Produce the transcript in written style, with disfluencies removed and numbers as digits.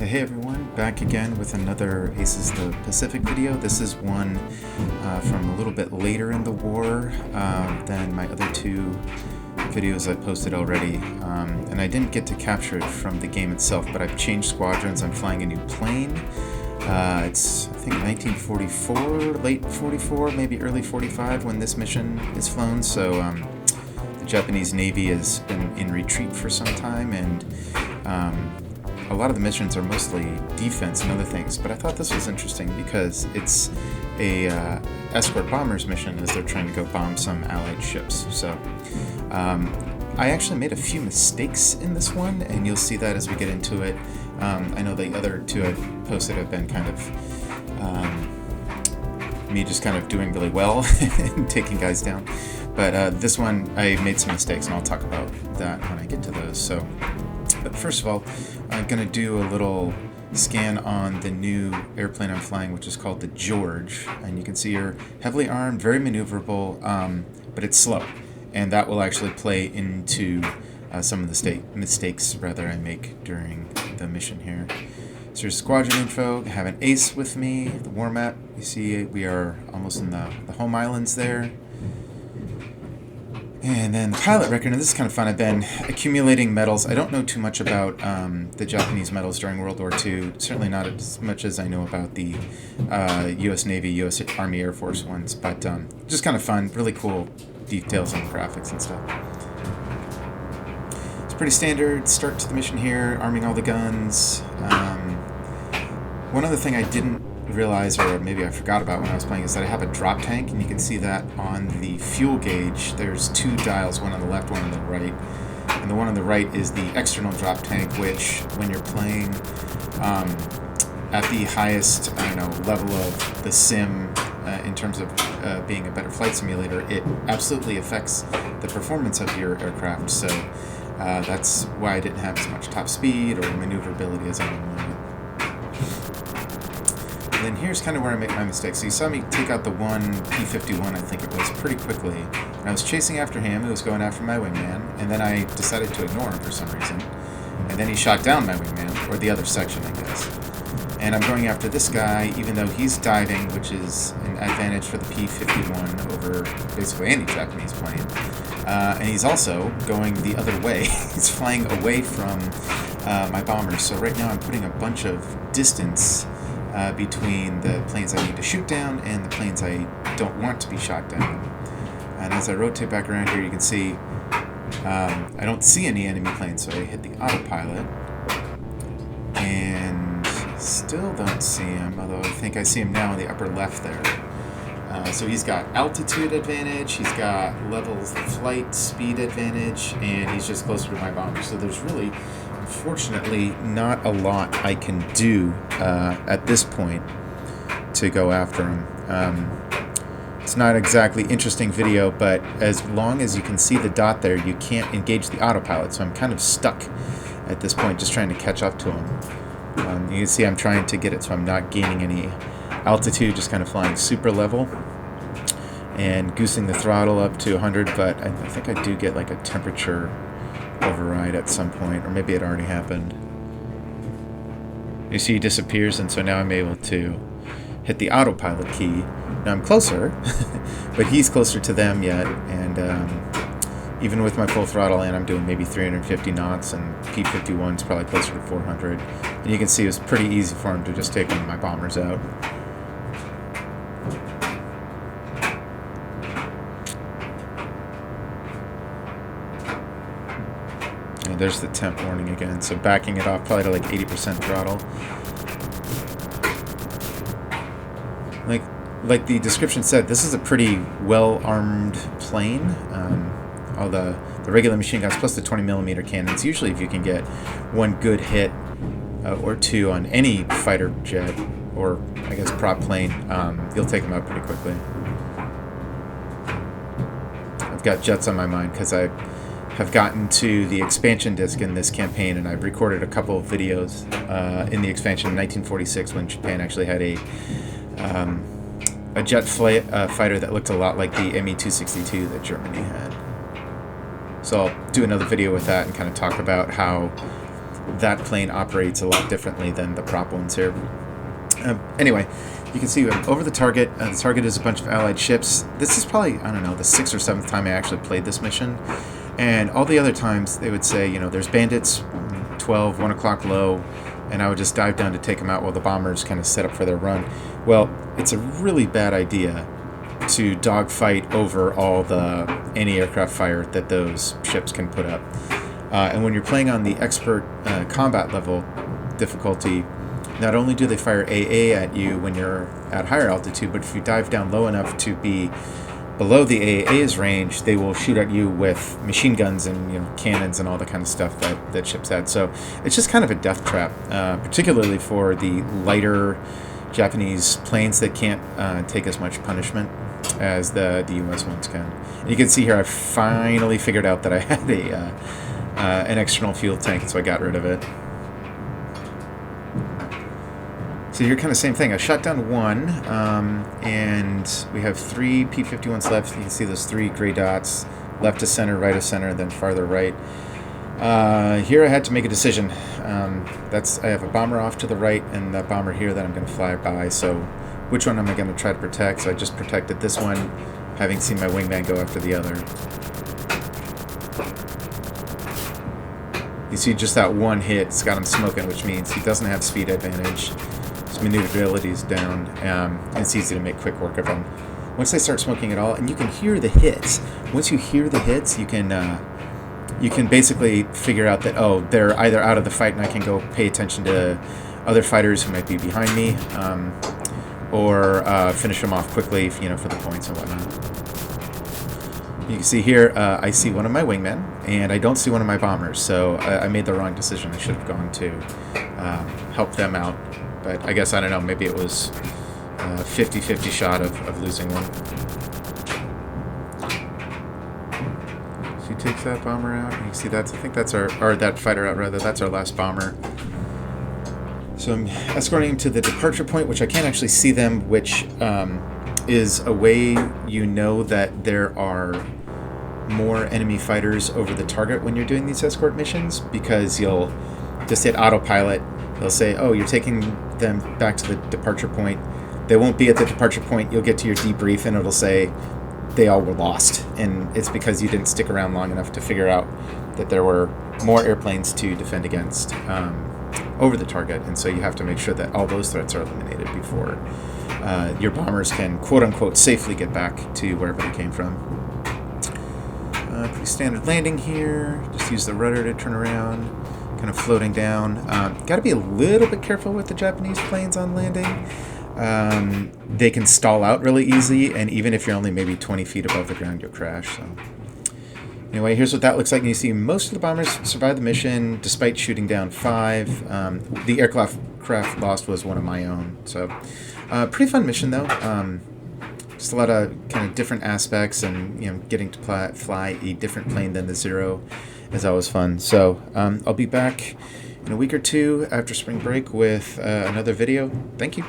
Hey everyone, back again with another Aces the Pacific video. This is one from a little bit later in the war than my other two videos I posted already. And I didn't get to capture it from the game itself, but I've changed squadrons. I'm flying a new plane. It's, I think, 1944, late 44, maybe early 45 when this mission is flown. So the Japanese Navy has been in retreat for some time, and a lot of the missions are mostly defense and other things, but I thought this was interesting because it's a escort bombers mission as they're trying to go bomb some allied ships. So I actually made a few mistakes in this one, and you'll see that as we get into it. I know the other two I've posted have been kind of me just kind of doing really well and taking guys down, but this one I made some mistakes, and I'll talk about that when I get to those. So, but first of all, I'm going to do a little scan on the new airplane I'm flying, which is called the George. And you can see you're heavily armed, very maneuverable, but it's slow. And that will actually play into some of the mistakes I make during the mission here. So here's squadron info. I have an ace with me, the war map. You see we are almost in the home islands there. And then the pilot record, and this is kind of fun. I've been accumulating medals. I don't know too much about the Japanese medals during World War II, certainly not as much as I know about the U.S. Navy, U.S. Army Air Force ones, but just kind of fun, really cool details on the graphics and stuff. It's pretty standard start to the mission here, arming all the guns. One other thing I didn't realize, or maybe I forgot about when I was playing, is that I have a drop tank, and you can see that on the fuel gauge. There's two dials, one on the left, one on the right, and the one on the right is the external drop tank, which when you're playing at the highest level of the sim in terms of being a better flight simulator, it absolutely affects the performance of your aircraft. So that's why I didn't have as much top speed or maneuverability as I normally would. And then here's kind of where I make my mistakes. So you saw me take out the one P-51, I think it was, pretty quickly. And I was chasing after him, who was going after my wingman, and then I decided to ignore him for some reason. And then he shot down my wingman, or the other section, I guess. And I'm going after this guy, even though he's diving, which is an advantage for the P-51 over basically any Japanese plane. And he's also going the other way. He's flying away from my bombers. So right now I'm putting a bunch of distance between the planes I need to shoot down and the planes I don't want to be shot down. And as I rotate back around here, you can see I don't see any enemy planes, so I hit the autopilot. And still don't see him, although I think I see him now in the upper left there. So he's got altitude advantage, he's got levels flight speed advantage, and he's just closer to my bomber. So there's really, unfortunately, not a lot I can do at this point to go after him. It's not exactly interesting video, but as long as you can see the dot there, you can't engage the autopilot. So I'm kind of stuck at this point, just trying to catch up to him. You can see I'm trying to get it so I'm not gaining any altitude, just kind of flying super level and goosing the throttle up to 100, but I think I do get like a temperature override at some point, or maybe it already happened. You see he disappears, and so now I'm able to hit the autopilot key. Now I'm closer, but he's closer to them yet, and even with my full throttle, and I'm doing maybe 350 knots, and P-51's probably closer to 400. And you can see it was pretty easy for him to just take one of my bombers out. And there's the temp warning again, so backing it off probably to like 80% throttle. Like the description said, this is a pretty well-armed plane. All the regular machine guns plus the 20mm cannons. Usually if you can get one good hit or two on any fighter jet or I guess prop plane, you'll take them out pretty quickly. I've got jets on my mind because I have gotten to the expansion disc in this campaign, and I've recorded a couple of videos in the expansion in 1946 when Japan actually had a jet fighter that looked a lot like the Me-262 that Germany had. So I'll do another video with that and kind of talk about how that plane operates a lot differently than the prop ones here. Anyway, you can see over the target. The target is a bunch of allied ships. This is probably, I don't know, the 6th or 7th time I actually played this mission. And all the other times they would say, you know, there's bandits, 12, 1 o'clock low, and I would just dive down to take them out while the bombers kind of set up for their run. Well, it's a really bad idea to dogfight over all the anti-aircraft fire that those ships can put up. And when you're playing on the expert combat level difficulty, not only do they fire AA at you when you're at higher altitude, but if you dive down low enough to be below the AA's range, they will shoot at you with machine guns and, you know, cannons and all the kind of stuff that ships had. So it's just kind of a death trap, particularly for the lighter Japanese planes that can't take as much punishment as the US ones can. And you can see here I finally figured out that I had an external fuel tank, so I got rid of it. So here, kind of same thing. I shot down one, and we have 3 P-51s left. You can see those 3 gray dots, left to center, right to center, then farther right. Here I had to make a decision. I have a bomber off to the right and that bomber here that I'm going to fly by. So which one am I going to try to protect? So I just protected this one, having seen my wingman go after the other. You see just that one hit, it's got him smoking, which means he doesn't have speed advantage. His maneuverability is down, and it's easy to make quick work of him. Once they start smoking at all, and you can hear the hits. Once you hear the hits, you can basically figure out that, oh, they're either out of the fight and I can go pay attention to other fighters who might be behind me, or finish them off quickly, you know, for the points and whatnot. You can see here, I see one of my wingmen, and I don't see one of my bombers, so I made the wrong decision. I should have gone to help them out, but I guess, I don't know, maybe it was a 50-50 shot of losing one. So he takes that bomber out, and you see that's, I think that's or that fighter out rather, that's our last bomber. So I'm escorting him to the departure point, which I can't actually see them, which is a way you know that there are more enemy fighters over the target when you're doing these escort missions, because you'll just hit autopilot. They'll say, oh, you're taking them back to the departure point. They won't be at the departure point. You'll get to your debrief and it'll say they all were lost, and it's because you didn't stick around long enough to figure out that there were more airplanes to defend against over the target, and so you have to make sure that all those threats are eliminated before your bombers can quote-unquote safely get back to wherever they came from. Pretty standard landing here. Just use the rudder to turn around, kind of floating down. Got to be a little bit careful with the Japanese planes on landing. They can stall out really easy, and even if you're only maybe 20 feet above the ground, you'll crash. So anyway, here's what that looks like. And you see most of the bombers survived the mission despite shooting down 5. The aircraft lost was one of my own. So pretty fun mission though. Just a lot of kind of different aspects, and you know, getting to fly a different plane than the Zero is always fun. So I'll be back in a week or two after spring break with another video. Thank you.